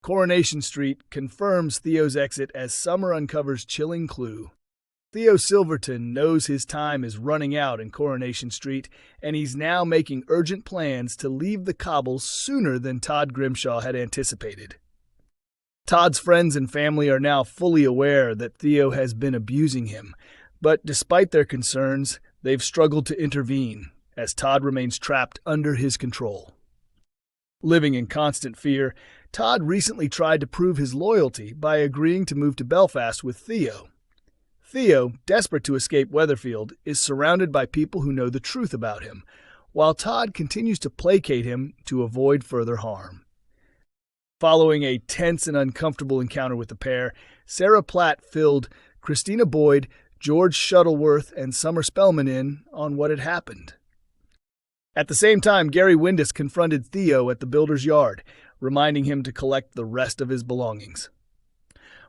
Coronation Street confirms Theo's exit as Summer uncovers chilling clue. Theo Silverton knows his time is running out in Coronation Street, and he's now making urgent plans to leave the cobbles sooner than Todd Grimshaw had anticipated. Todd's friends and family are now fully aware that Theo has been abusing him, but despite their concerns, they've struggled to intervene, as Todd remains trapped under his control. Living in constant fear, Todd recently tried to prove his loyalty by agreeing to move to Belfast with Theo. Theo, desperate to escape Weatherfield, is surrounded by people who know the truth about him, while Todd continues to placate him to avoid further harm. Following a tense and uncomfortable encounter with the pair, Sarah Platt filled Christina Boyd, George Shuttleworth, and Summer Spellman in on what had happened. At the same time, Gary Windus confronted Theo at the builder's yard, reminding him to collect the rest of his belongings.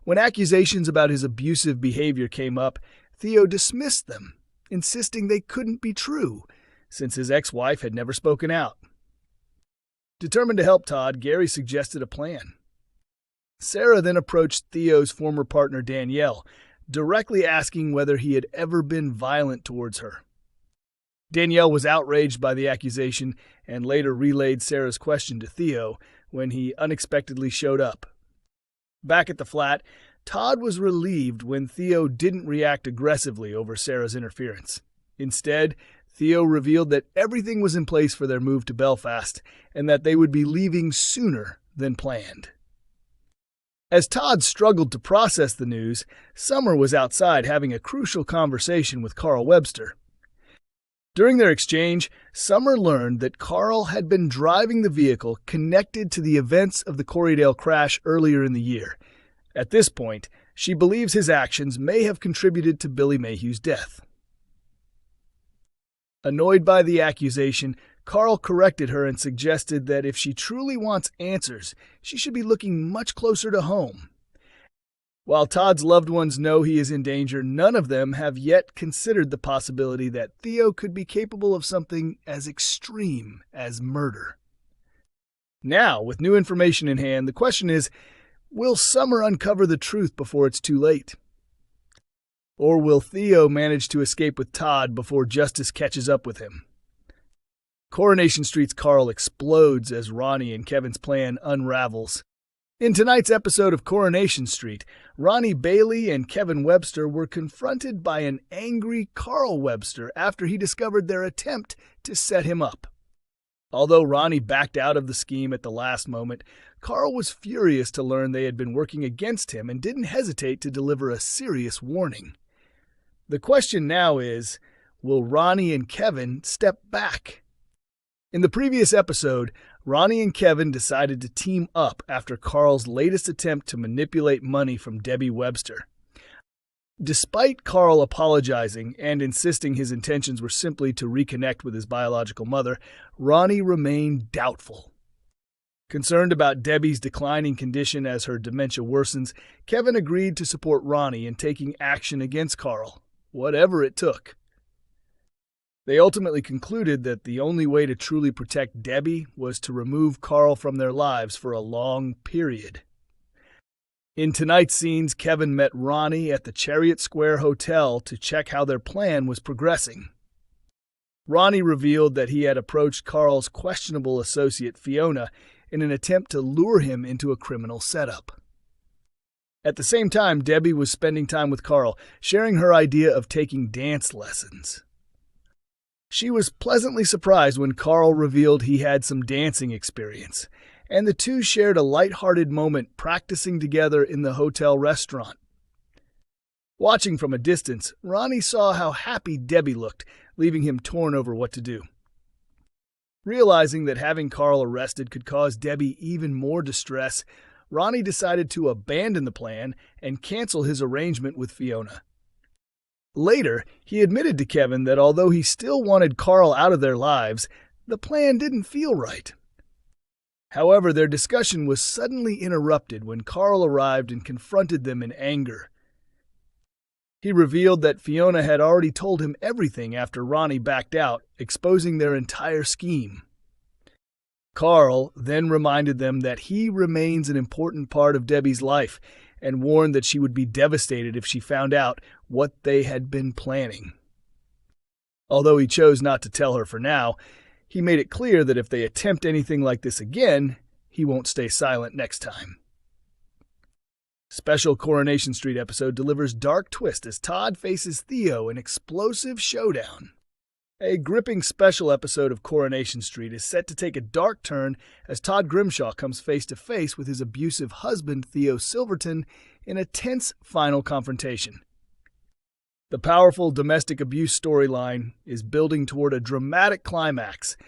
When accusations about his abusive behavior came up, Theo dismissed them, insisting they couldn't be true, since his ex-wife had never spoken out. Determined to help Todd, Gary suggested a plan. Sarah then approached Theo's former partner Danielle, directly asking whether he had ever been violent towards her. Danielle was outraged by the accusation and later relayed Sarah's question to Theo when he unexpectedly showed up. Back at the flat, Todd was relieved when Theo didn't react aggressively over Sarah's interference. Instead, Theo revealed that everything was in place for their move to Belfast and that they would be leaving sooner than planned. As Todd struggled to process the news, Summer was outside having a crucial conversation with Carl Webster. During their exchange, Summer learned that Carl had been driving the vehicle connected to the events of the Corriedale crash earlier in the year. At this point, she believes his actions may have contributed to Billy Mayhew's death. Annoyed by the accusation, Carl corrected her and suggested that if she truly wants answers, she should be looking much closer to home. While Todd's loved ones know he is in danger, none of them have yet considered the possibility that Theo could be capable of something as extreme as murder. Now, with new information in hand, the question is, will Summer uncover the truth before it's too late? Or will Theo manage to escape with Todd before justice catches up with him? Coronation Street's Carl explodes as Ronnie and Kevin's plan unravels. In tonight's episode of Coronation Street, Ronnie Bailey and Kevin Webster were confronted by an angry Carl Webster after he discovered their attempt to set him up. Although Ronnie backed out of the scheme at the last moment, Carl was furious to learn they had been working against him and didn't hesitate to deliver a serious warning. The question now is, will Ronnie and Kevin step back? In the previous episode, Ronnie and Kevin decided to team up after Carl's latest attempt to manipulate money from Debbie Webster. Despite Carl apologizing and insisting his intentions were simply to reconnect with his biological mother, Ronnie remained doubtful. Concerned about Debbie's declining condition as her dementia worsens, Kevin agreed to support Ronnie in taking action against Carl, whatever it took. They ultimately concluded that the only way to truly protect Debbie was to remove Carl from their lives for a long period. In tonight's scenes, Kevin met Ronnie at the Chariot Square Hotel to check how their plan was progressing. Ronnie revealed that he had approached Carl's questionable associate Fiona in an attempt to lure him into a criminal setup. At the same time, Debbie was spending time with Carl, sharing her idea of taking dance lessons. She was pleasantly surprised when Carl revealed he had some dancing experience, and the two shared a light-hearted moment practicing together in the hotel restaurant. Watching from a distance, Ronnie saw how happy Debbie looked, leaving him torn over what to do. Realizing that having Carl arrested could cause Debbie even more distress, Ronnie decided to abandon the plan and cancel his arrangement with Fiona. Later, he admitted to Kevin that although he still wanted Carl out of their lives, the plan didn't feel right. However, their discussion was suddenly interrupted when Carl arrived and confronted them in anger. He revealed that Fiona had already told him everything after Ronnie backed out, exposing their entire scheme. Carl then reminded them that he remains an important part of Debbie's life and warned that she would be devastated if she found out what they had been planning. Although he chose not to tell her for now, he made it clear that if they attempt anything like this again, he won't stay silent next time. Special Coronation Street episode delivers dark twist as Todd faces Theo in explosive showdown. A gripping special episode of Coronation Street is set to take a dark turn as Todd Grimshaw comes face to face with his abusive husband Theo Silverton in a tense final confrontation. The powerful domestic abuse storyline is building toward a dramatic climax,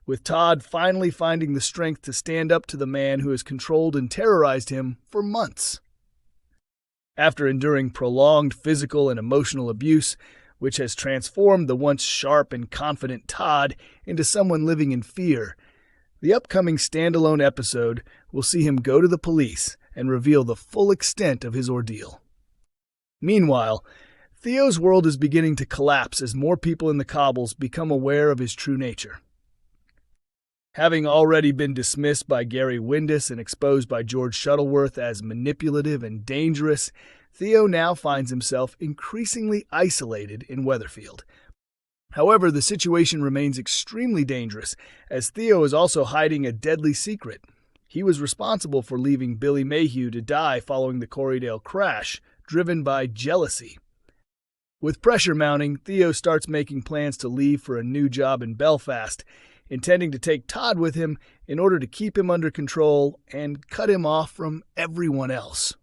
with Todd finally finding the strength to stand up to the man who has controlled and terrorized him for months. After enduring prolonged physical and emotional abuse, which has transformed the once sharp and confident Todd into someone living in fear, the upcoming standalone episode will see him go to the police and reveal the full extent of his ordeal. Meanwhile, Theo's world is beginning to collapse as more people in the cobbles become aware of his true nature. Having already been dismissed by Gary Windus and exposed by George Shuttleworth as manipulative and dangerous, Theo now finds himself increasingly isolated in Weatherfield. However, the situation remains extremely dangerous, as Theo is also hiding a deadly secret. He was responsible for leaving Billy Mayhew to die following the Corriedale crash, driven by jealousy. With pressure mounting, Theo starts making plans to leave for a new job in Belfast, intending to take Todd with him in order to keep him under control and cut him off from everyone else.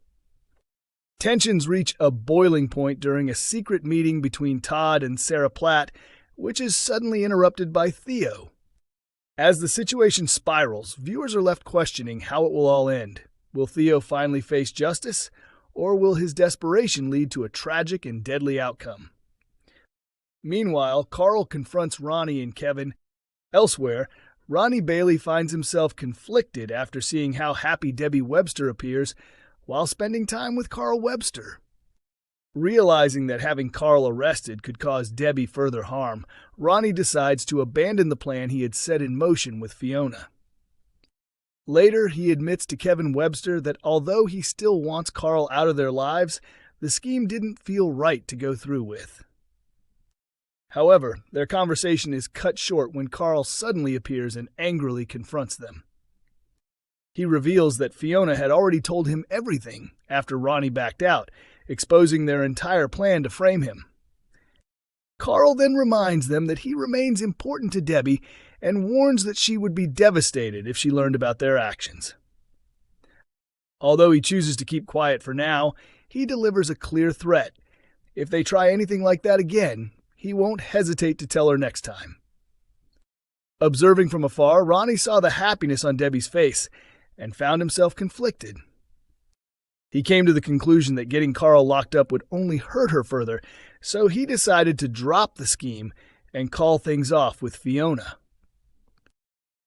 Tensions reach a boiling point during a secret meeting between Todd and Sarah Platt, which is suddenly interrupted by Theo. As the situation spirals, viewers are left questioning how it will all end. Will Theo finally face justice, or will his desperation lead to a tragic and deadly outcome? Meanwhile, Carl confronts Ronnie and Kevin. Elsewhere, Ronnie Bailey finds himself conflicted after seeing how happy Debbie Webster appears while spending time with Carl Webster. Realizing that having Carl arrested could cause Debbie further harm, Ronnie decides to abandon the plan he had set in motion with Fiona. Later, he admits to Kevin Webster that although he still wants Carl out of their lives, the scheme didn't feel right to go through with. However, their conversation is cut short when Carl suddenly appears and angrily confronts them. He reveals that Fiona had already told him everything after Ronnie backed out, exposing their entire plan to frame him. Carl then reminds them that he remains important to Debbie and warns that she would be devastated if she learned about their actions. Although he chooses to keep quiet for now, he delivers a clear threat. If they try anything like that again, he won't hesitate to tell her next time. Observing from afar, Ronnie saw the happiness on Debbie's face and found himself conflicted. He came to the conclusion that getting Carl locked up would only hurt her further, so he decided to drop the scheme and call things off with Fiona.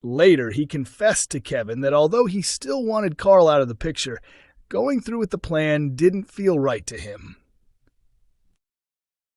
Later, he confessed to Kevin that although he still wanted Carl out of the picture, going through with the plan didn't feel right to him.